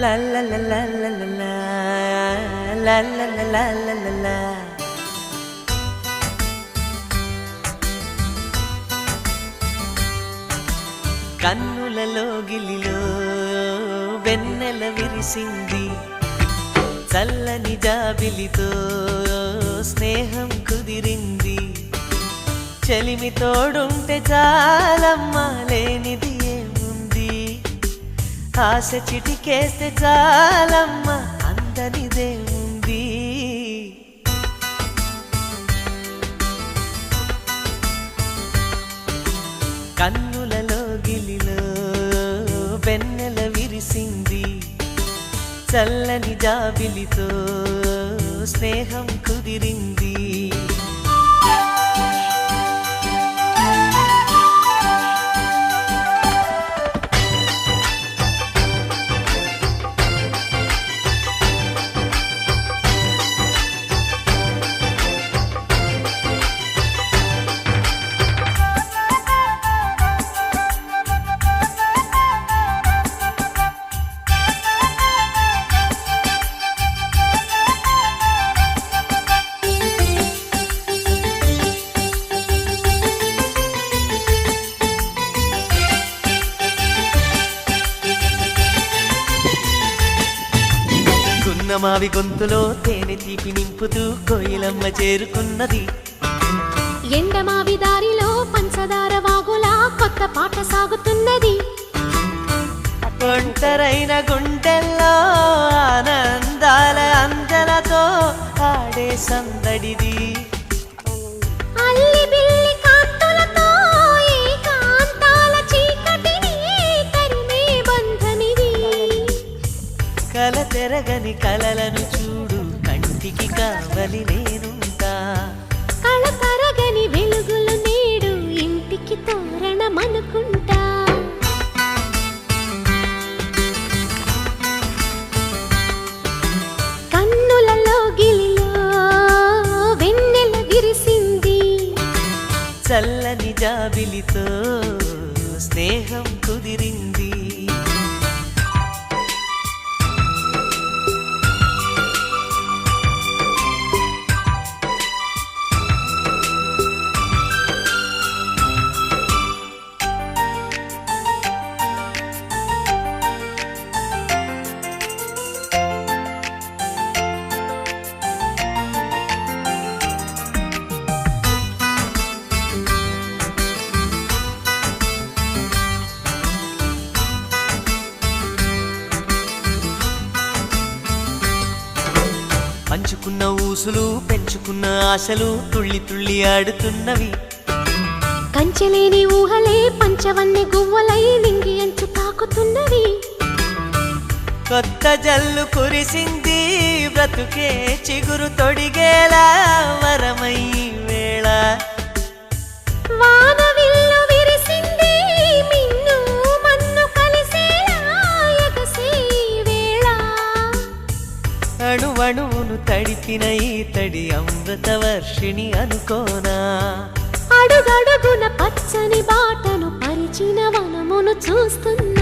la la la la la la la la la la la la la. కన్నులలో గిలిలో వెన్నెల విరిసింది, చల్లని జాబిలితో స్నేహం కుదిరింది. చెలిమి తోడుంటే చాలమ్మా, లేనిది ఏముంది. ఆశ చిటికేస్తే చాలమ్మా, అందనిదేముంది. కన్నులలో గిలిలో వెన్నెల విరిసింది, చల్లని జాబిలితో స్నేహం కుదిరింది. మావి గొంతులో తేనె తీపి నింపుతూ కోయిలమ్మ చేరుకున్నది. ఎండమావి దారిలో పంచదార వాగులా కొత్త పాట సాగుతున్నది. ఒంటరైన గుండెల్లో ఆనందాల అంజనతో ఆడే సందడిది. అల్లి బిల్లి కాంతులతో ఏకాంతాల చీకటిని తరిమే బంధనిది. కల తెరగని కలలను చూడు, కంటికి కావలి నేనుంటా. కళ తరగని వెలుగులు నేడు ఇంటికి తోరణమనుకుంటా. కన్నులలో గిలిలో వెన్నెల విరిసింది, చల్లని జాబిలితో స్నేహం కుదిరింది. పంచుకున్న ఊసులు పెంచుకున్న ఆశలు తుళ్ళి తుళ్ళి ఆడుతున్నవి. కంచెలేని ఊహలే పంచవన్నె గువ్వలై నింగి అంచు తాకుతున్నవి. కొత్త జల్లు కురిసింది, బ్రతుకే చిగురు తొడిగేలా వరమై వేళ. వానవిల్లు విరిసింది, మిన్ను మన్ను కలిసేలా ఎగసే వేళ. అణువణువును తడిపిన ఈ తడి అమృత వర్షిణి అనుకోనా. అడుగడుగున పచ్చని బాటను పరిచిన వనమును చూస్తున్నా.